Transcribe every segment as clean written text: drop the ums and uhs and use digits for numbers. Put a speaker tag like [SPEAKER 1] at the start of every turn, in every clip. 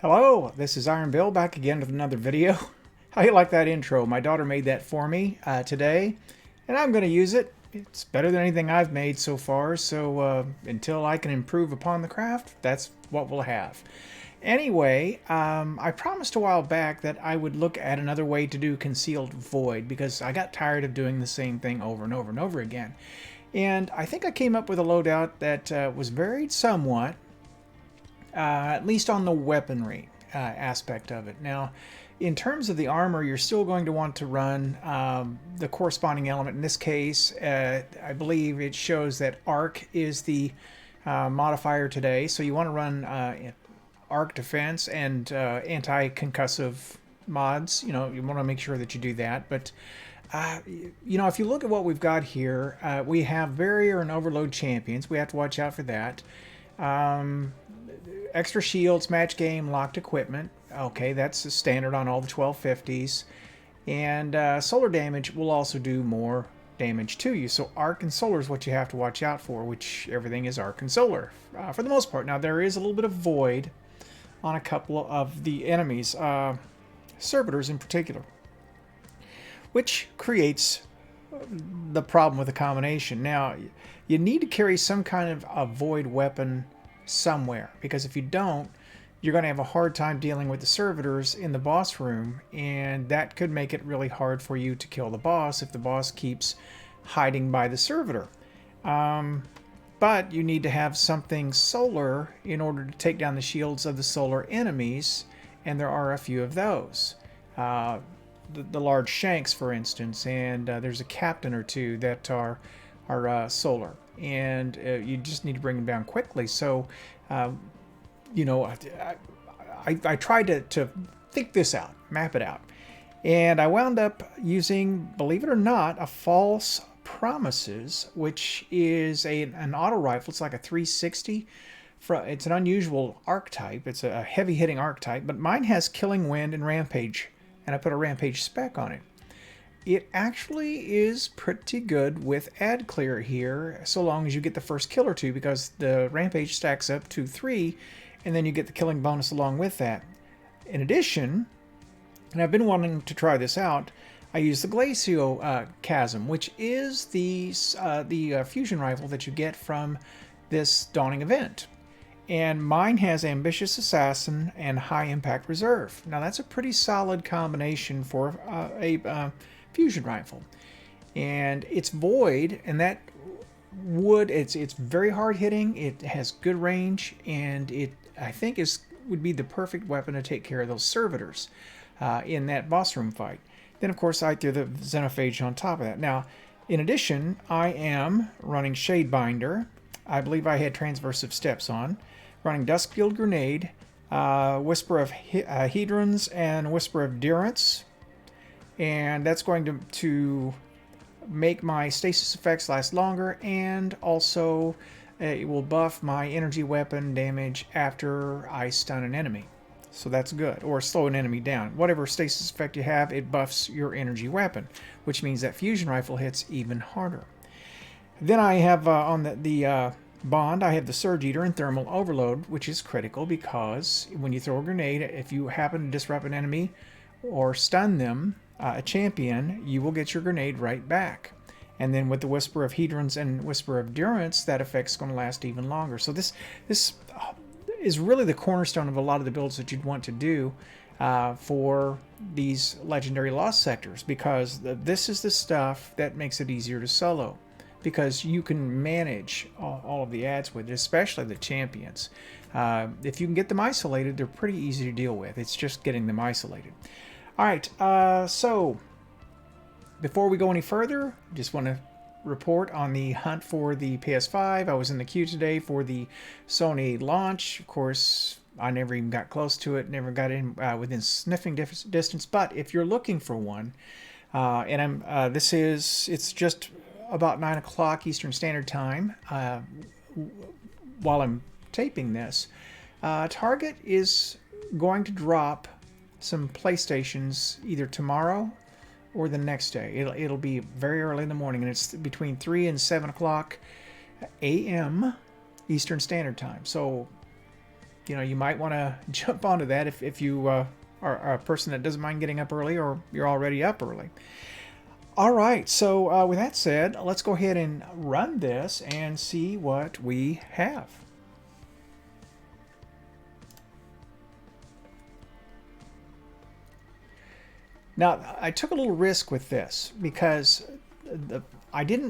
[SPEAKER 1] Hello, this is Iron Bill back again with another video. How you like that intro? My daughter made that for me today, and I'm going to use it. It's better than anything I've made so far, so until I can improve upon the craft, that's what we'll have. Anyway, I promised a while back that I would look at another way to do Concealed Void because I got tired of doing the same thing over and over and over again. And I think I came up with a loadout that was varied somewhat, at least on the weaponry aspect of it. Now, in terms of the armor, you're still going to want to run the corresponding element. In this case, I believe it shows that arc is the modifier today. So you want to run arc defense and anti-concussive mods. You know, you want to make sure that you do that. But you know, if you look at what we've got here, we have barrier and overload champions. We have to watch out for that. Extra shields, match game, locked equipment. Okay, that's a standard on all the 1250s. And solar damage will also do more damage to you. So arc and solar is what you have to watch out for, which everything is arc and solar for the most part. Now there is a little bit of void on a couple of the enemies, servitors in particular, which creates the problem with the combination. Now you need to carry some kind of a void weapon somewhere, because if you don't, you're going to have a hard time dealing with the servitors in the boss room, and that could make it really hard for you to kill the boss if the boss keeps hiding by the servitor. But you need to have something solar in order to take down the shields of the solar enemies, and there are a few of those. The large shanks, for instance, and there's a captain or two that are solar, and you just need to bring them down quickly. So you know, I tried to think this out, map it out, and I wound up using, believe it or not, a false Promises, which is an auto rifle. It's like a 360. It's an unusual archetype. It's a heavy hitting archetype, but mine has Killing Wind and Rampage, and I put a Rampage spec on it. It actually is pretty good with ad clear here, so long as you get the first kill or two, because the Rampage stacks up to 3, and then you get the killing bonus along with that. In addition, and I've been wanting to try this out, I use the Glaciocasm, which is the fusion rifle that you get from this Dawning event. And mine has Ambitious Assassin and High Impact Reserve. Now that's a pretty solid combination for a fusion rifle, and it's void, and that would it's very hard hitting. It has good range, and it I think would be the perfect weapon to take care of those servitors in that boss room fight. Then of course I threw the Xenophage on top of that. Now in addition, I am running Shadebinder. I believe I had Transversive Steps on, running Duskfield Grenade, Whisper of Hedrons, and Whisper of Durance. And that's going to make my stasis effects last longer, and also it will buff my energy weapon damage after I stun an enemy. So that's good. Or slow an enemy down. Whatever stasis effect you have, it buffs your energy weapon, which means that fusion rifle hits even harder. Then I have on the Bond, I have the Surge Eater and Thermal Overload, which is critical because when you throw a grenade, if you happen to disrupt an enemy or stun them, a champion, you will get your grenade right back. And then with the Whisper of Hedrons and Whisper of Durance, that effect's going to last even longer. So this is really the cornerstone of a lot of the builds that you'd want to do for these legendary lost sectors, because this is the stuff that makes it easier to solo, because you can manage all of the ads with it, especially the champions. If you can get them isolated, they're pretty easy to deal with. It's just getting them isolated. All right, so before we go any further, just want to report on the hunt for the PS5. I was in the queue today for the Sony launch. Of course, I never even got close to it, never got in within sniffing distance. But if you're looking for one, and it's just about 9 o'clock Eastern Standard Time while I'm taping this, Target is going to drop some PlayStations either tomorrow or the next day. It'll be very early in the morning, and it's between 3 and 7 o'clock a.m. Eastern Standard Time. So you know, you might want to jump onto that if you are a person that doesn't mind getting up early, or you're already up early. All right, so with that said, let's go ahead and run this and see what we have. Now, I took a little risk with this because you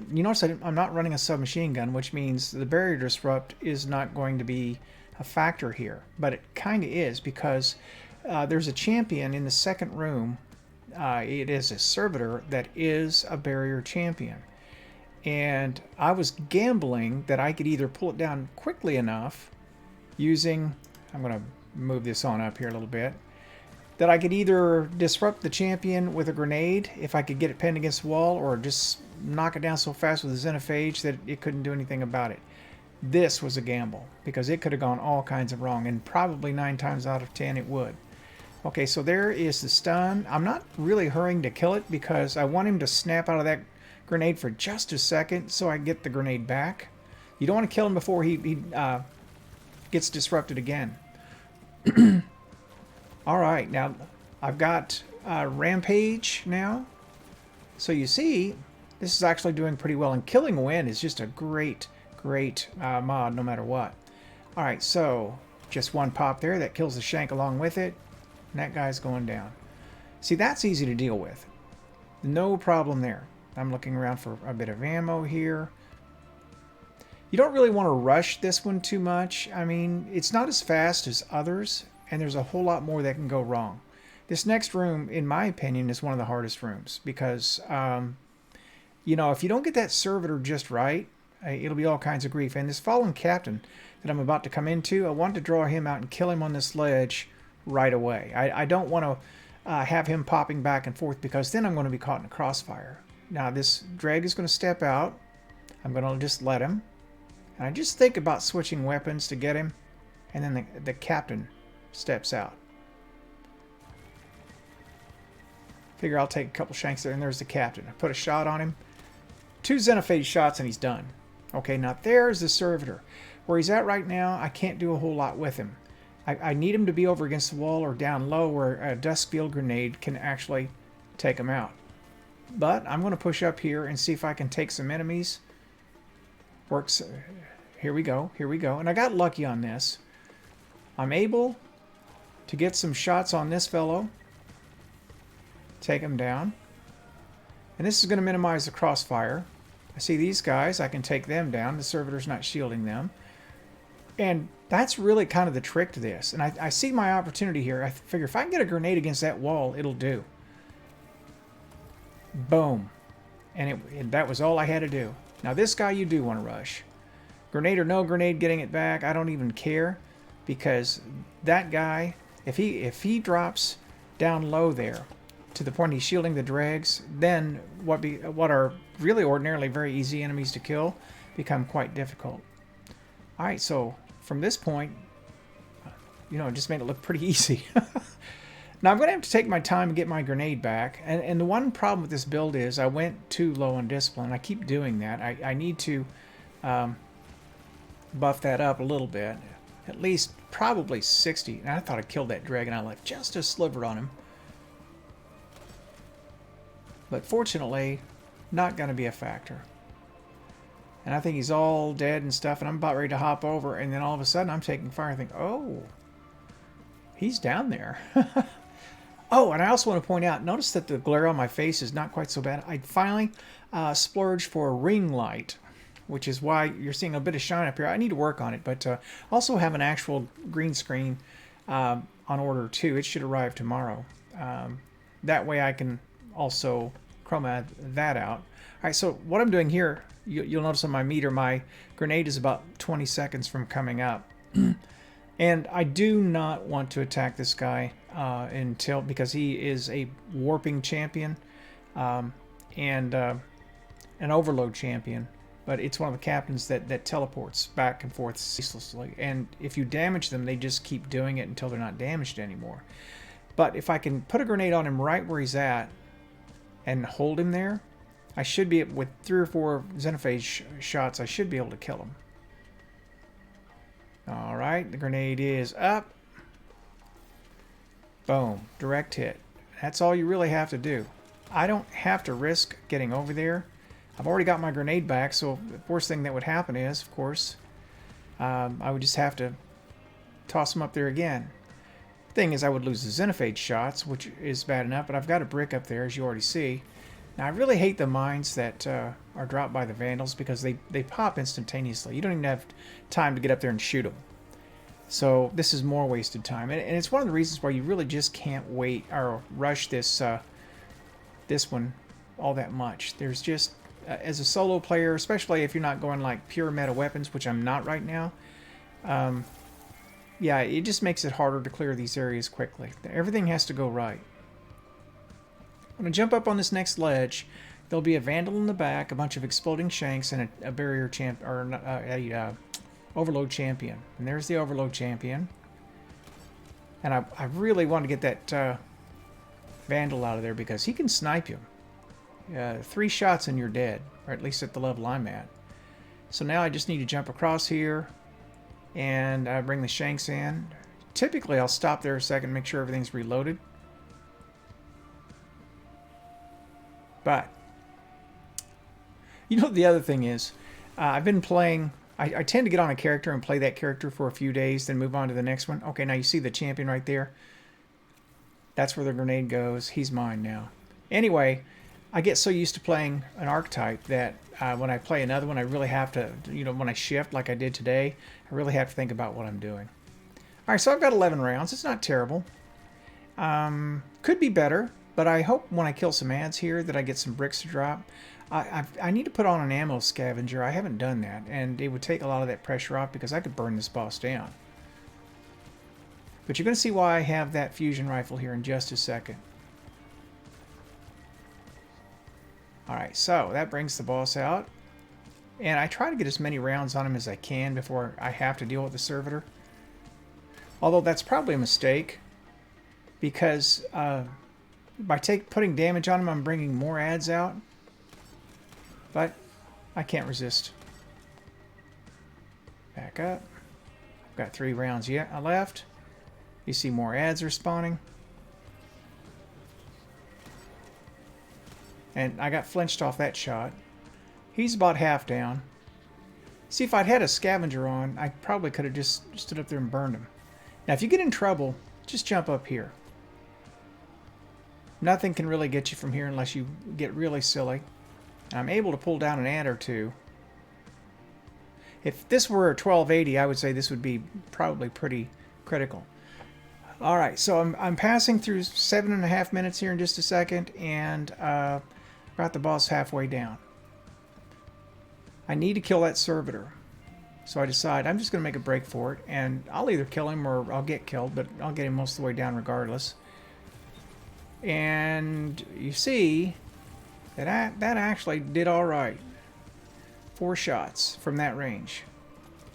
[SPEAKER 1] notice I'm not running a submachine gun, which means the barrier disrupt is not going to be a factor here. But it kind of is, because there's a champion in the second room. It is a servitor that is a barrier champion. And I was gambling that I could either pull it down quickly enough using, I'm going to move this on up here a little bit, that I could either disrupt the champion with a grenade if I could get it pinned against the wall, or just knock it down so fast with a Xenophage that it couldn't do anything about it. This was a gamble, because it could have gone all kinds of wrong, and probably 9 times out of 10 it would. Okay, so there is the stun. I'm not really hurrying to kill it because I want him to snap out of that grenade for just a second so I get the grenade back. You don't want to kill him before he gets disrupted again. All right, now I've got Rampage now. So you see, this is actually doing pretty well. And Killing Wind is just a great mod no matter what. All right, so just one pop there. That kills the shank along with it. And that guy's going down. See, that's easy to deal with. No problem there. I'm looking around for a bit of ammo here. You don't really want to rush this one too much. I mean, it's not as fast as others, and there's a whole lot more that can go wrong. This next room, in my opinion, is one of the hardest rooms because, you know, if you don't get that servitor just right, it'll be all kinds of grief. And this fallen captain that I'm about to come into, I want to draw him out and kill him on this ledge right away. I don't want to have him popping back and forth, because then I'm going to be caught in a crossfire. Now, this drag is going to step out. I'm going to just let him. And I just think about switching weapons to get him. And then the captain steps out. Figure I'll take a couple shanks there, and there's the captain. I put a shot on him. 2 Xenophage shots and he's done. Okay, now there's the servitor. Where he's at right now, I can't do a whole lot with him. I need him to be over against the wall or down low where a Duskfield Grenade can actually take him out. But I'm going to push up here and see if I can take some enemies. Works. Here we go. Here we go. And I got lucky on this. I'm able to get some shots on this fellow. Take him down. And this is going to minimize the crossfire. I see these guys. I can take them down. The servitor's not shielding them. And that's really kind of the trick to this. And I see my opportunity here. I figure if I can get a grenade against that wall, it'll do. Boom. And that was all I had to do. Now this guy you do want to rush. Grenade or no grenade, getting it back, I don't even care. Because that guy, if he drops down low there to the point he's shielding the dregs, then what are really ordinarily very easy enemies to kill become quite difficult. Alright, so from this point, you know, it just made it look pretty easy. Now I'm going to have to take my time and get my grenade back. And the one problem with this build is I went too low on discipline. I keep doing that. I need to buff that up a little bit. At least probably 60. And I thought I killed that dragon. I left just a sliver on him. But fortunately, not going to be a factor. And I think he's all dead and stuff. And I'm about ready to hop over. And then all of a sudden I'm taking fire. I think, oh, he's down there. Oh, and I also want to point out, notice that the glare on my face is not quite so bad. I finally splurged for a ring light, which is why you're seeing a bit of shine up here. I need to work on it, but also have an actual green screen on order too. It should arrive tomorrow. That way I can also chroma that out. All right, so what I'm doing here, you'll notice on my meter, my grenade is about 20 seconds from coming up. And I do not want to attack this guy because he is a warping champion and an overload champion. But it's one of the captains that teleports back and forth ceaselessly. And if you damage them, they just keep doing it until they're not damaged anymore. But if I can put a grenade on him right where he's at and hold him there, I should be, with 3 or 4 Xenophage shots, I should be able to kill him. All right, the grenade is up. Boom, direct hit. That's all you really have to do. I don't have to risk getting over there. I've already got my grenade back, so the worst thing that would happen is, of course, I would just have to toss them up there again. Thing is, I would lose the Xenophage shots, which is bad enough, but I've got a brick up there, as you already see. Now, I really hate the mines that are dropped by the Vandals because they pop instantaneously. You don't even have time to get up there and shoot them. So this is more wasted time, and it's one of the reasons why you really just can't wait or rush this this one all that much. There's just as a solo player, especially if you're not going like pure meta weapons, which I'm not right now. Yeah, it just makes it harder to clear these areas quickly. Everything has to go right. I'm going to jump up on this next ledge. There'll be a Vandal in the back, a bunch of exploding shanks, and a barrier champ or Overload champion. And there's the Overload champion. And I really want to get that Vandal out of there because he can snipe you. 3 shots and you're dead, or at least at the level I'm at. So now I just need to jump across here and bring the shanks in. Typically I'll stop there a second, make sure everything's reloaded. But you know, the other thing is, I've been playing. I tend to get on a character and play that character for a few days, then move on to the next one. Okay, now you see the champion right there. That's where the grenade goes. He's mine now. Anyway, I get so used to playing an archetype that when I play another one, I really have to, you know, when I shift like I did today, I really have to think about what I'm doing. All right, so I've got 11 rounds. It's not terrible. Could be better, but I hope when I kill some ads here that I get some bricks to drop. I need to put on an ammo scavenger. I haven't done that, and it would take a lot of that pressure off because I could burn this boss down. But you're going to see why I have that fusion rifle here in just a second. Alright, so that brings the boss out. And I try to get as many rounds on him as I can before I have to deal with the servitor. Although that's probably a mistake, because by putting damage on him, I'm bringing more ads out. But I can't resist. Back up. Got 3 rounds yet left. You see more ads are spawning. And I got flinched off that shot. He's about half down. See, if I'd had a scavenger on, I probably could have just stood up there and burned him. Now, if you get in trouble, just jump up here. Nothing can really get you from here unless you get really silly. I'm able to pull down an ad or two. If this were a 1280, I would say this would be probably pretty critical. All right, so I'm passing through 7.5 minutes here in just a second, and got the boss halfway down. I need to kill that servitor. So I decide I'm just going to make a break for it, and I'll either kill him or I'll get killed, but I'll get him most of the way down regardless. And you see that that actually did all right. 4 shots from that range.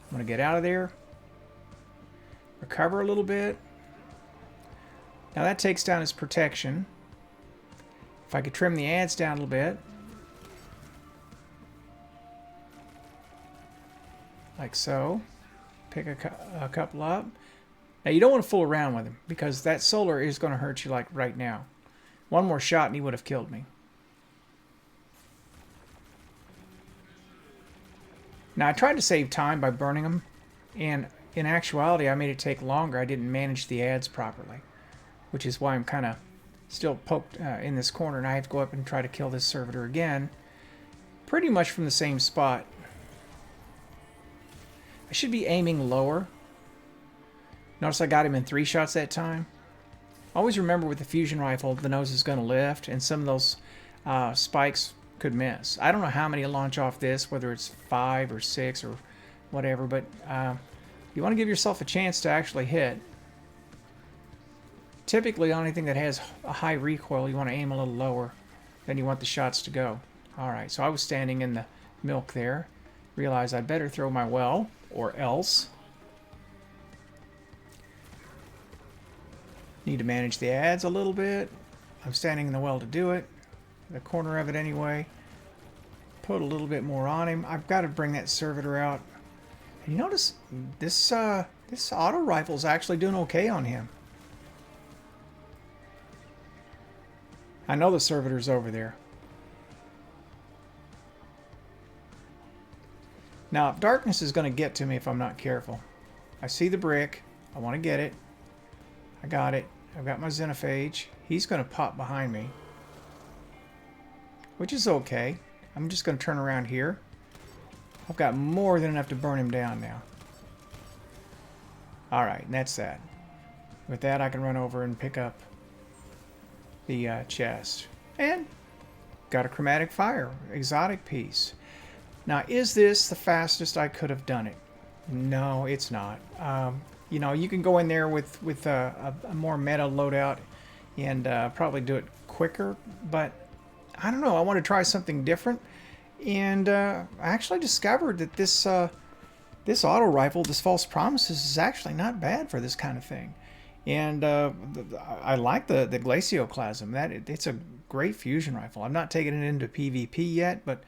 [SPEAKER 1] I'm going to get out of there, recover a little bit. Now that takes down his protection. If I could trim the ads down a little bit, like so, pick a couple up. Now you don't want to fool around with him because that solar is going to hurt you like right now. One more shot and he would have killed me. Now I tried to save time by burning them, and in actuality I made it take longer. I didn't manage the ads properly, which is why I'm kind of still poked in this corner, and I have to go up and try to kill this servitor again, pretty much from the same spot. I should be aiming lower. Notice I got him in 3 shots that time. Always remember with the fusion rifle, the nose is going to lift, and some of those spikes could miss. I don't know how many launch off this, whether it's 5 or 6 or whatever, but you want to give yourself a chance to actually hit. Typically on anything that has a high recoil, you want to aim a little lower than you want the shots to go. Alright, so I was standing in the milk there. Realized I'd better throw my well, or else. Need to manage the ads a little bit. I'm standing in the well to do it. The corner of it anyway. Put a little bit more on him. I've got to bring that servitor out. And you notice this auto rifle is actually doing okay on him. I know the servitor's over there. Now, darkness is going to get to me if I'm not careful. I see the brick. I want to get it. I got it. I've got my Xenophage. He's going to pop behind me, which is okay. I'm just going to turn around here. I've got more than enough to burn him down now. Alright, and that's that. With that, I can run over and pick up the chest. And got a chromatic fire, exotic piece. Now, is this the fastest I could have done it? No, it's not. You know, you can go in there with a more meta loadout and probably do it quicker, but I don't know. I want to try something different, and I actually discovered that this this auto rifle, this False Promises, is actually not bad for this kind of thing. And I like the Glaciocasm. It's a great fusion rifle. I'm not taking it into PvP yet, but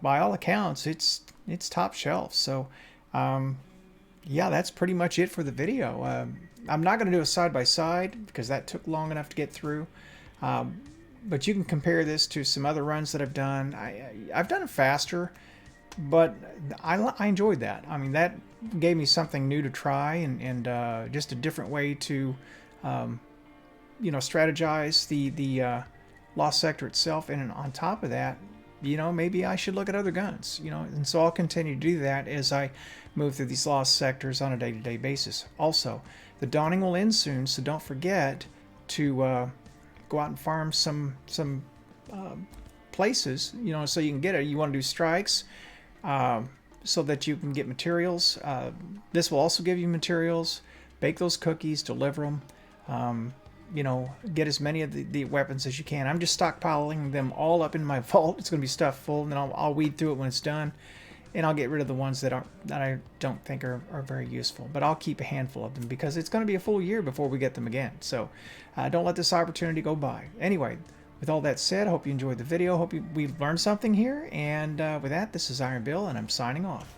[SPEAKER 1] by all accounts, it's top shelf. So yeah, that's pretty much it for the video. I'm not going to do a side-by-side because that took long enough to get through. But you can compare this to some other runs that I've done. I've done it faster, but I enjoyed that. I mean, that gave me something new to try, and just a different way to, you know, strategize the Lost Sector itself. And on top of that, you know, maybe I should look at other guns, you know, and so I'll continue to do that as I move through these Lost Sectors on a day-to-day basis. Also, the dawning will end soon, so don't forget to go out and farm some places, you know, so you can get it. You want to do strikes so that you can get materials. This will also give you materials. Bake those cookies, deliver them. You know, get as many of the weapons as you can. I'm just stockpiling them all up in my vault. It's going to be stuffed full, and then I'll weed through it when it's done, and I'll get rid of the ones that I don't think are very useful. But I'll keep a handful of them because it's going to be a full year before we get them again. So don't let this opportunity go by. Anyway, with all that said, I hope you enjoyed the video. Hope we've learned something here. And with that, this is Iron Bill, and I'm signing off.